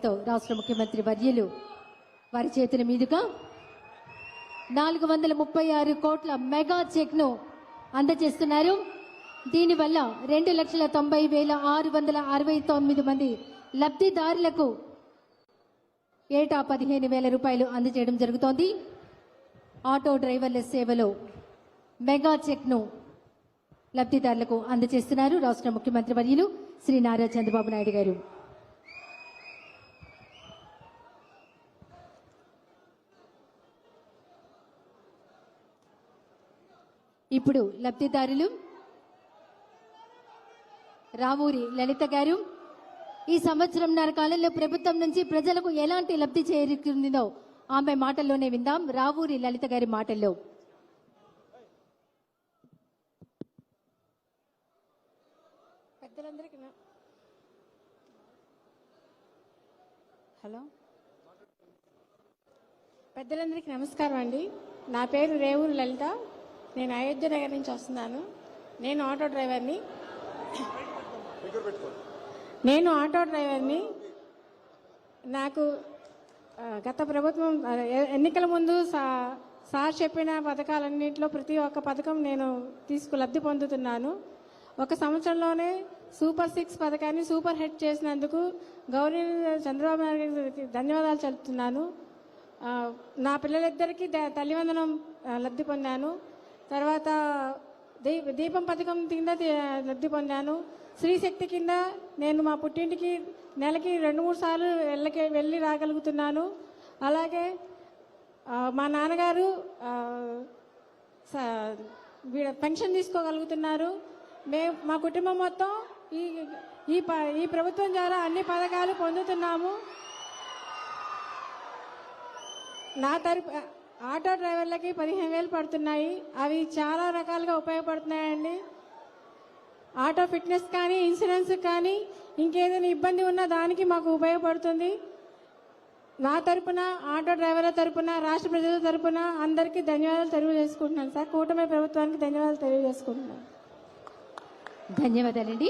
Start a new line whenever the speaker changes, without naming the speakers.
రాష్ట్ర ముఖ్యమంత్రి వర్యులు వారి చేతుల మీదుగా 436 కోట్ల మెగా చెక్ ను అందజేస్తున్నారు. దీనివల్ల 2,90,669 మంది లబ్ధిదారులకు ఏటా 15,000 రూపాయలు అందజేయడం జరుగుతోంది. ఆటో డ్రైవర్ల సేవలో మెగా చెక్ ను లబ్ధిదారులకు అందజేస్తున్నారు రాష్ట్ర ముఖ్యమంత్రి వర్యులు శ్రీ నారా చంద్రబాబు నాయుడు గారు. ఇప్పుడు లబ్ధిదారులు రావూరి లలిత గారు ఈ సంవత్సరంన్నర కాలంలో ప్రభుత్వం నుంచి ప్రజలకు ఎలాంటి లబ్ధి చేకూరిందో ఆమె మాటల్లోనే విందాం. రావూరి లలిత గారి మాటల్లో.
పెద్దలందరికీ నమస్కారం అండి. నా పేరు రేవూరి లలిత. నేను అయోధ్య నగర్ నుంచి వస్తున్నాను. నేను ఆటో డ్రైవర్ని. నాకు గత ప్రభుత్వం ఎన్నికల ముందు సార్ చెప్పిన పథకాలన్నింటిలో ప్రతి ఒక్క పథకం నేను లబ్ధి పొందుతున్నాను. ఒక సంవత్సరంలోనే సూపర్ 6 పథకాన్ని సూపర్ హిట్ చేసినందుకు గవర్నర్ చంద్రబాబు నాయుడు గారికి ధన్యవాదాలు చెప్తున్నాను. నా పిల్లలిద్దరికీ తల్లివందనం లబ్ధి పొందాను. తర్వాత దీపం పథకం కింద లబ్ధి పొందాను. శ్రీశక్తి కింద నేను మా పుట్టింటికి నెలకి 2-3 సార్లు వెళ్ళి రాగలుగుతున్నాను. అలాగే మా నాన్నగారు పెన్షన్ తీసుకోగలుగుతున్నారు. మా కుటుంబం మొత్తం ఈ ప్రభుత్వం ద్వారా అన్ని పథకాలు పొందుతున్నాము. నా తరపు ఆటో డ్రైవర్లకి 15,000 పడుతున్నాయి. అవి చాలా రకాలుగా ఉపయోగపడుతున్నాయండి. ఆటో ఫిట్నెస్ కానీ, ఇన్సూరెన్స్ కానీ, ఇంకేదైనా ఇబ్బంది ఉన్నా దానికి మాకు ఉపయోగపడుతుంది. నా తరపున, ఆటో డ్రైవర్ల తరపున, రాష్ట్ర ప్రజల తరపున అందరికీ ధన్యవాదాలు తెలియజేసుకుంటున్నాను సార్. కూటమి ప్రభుత్వానికి ధన్యవాదాలు తెలియజేసుకుంటున్నాను.
ధన్యవాదాలండి.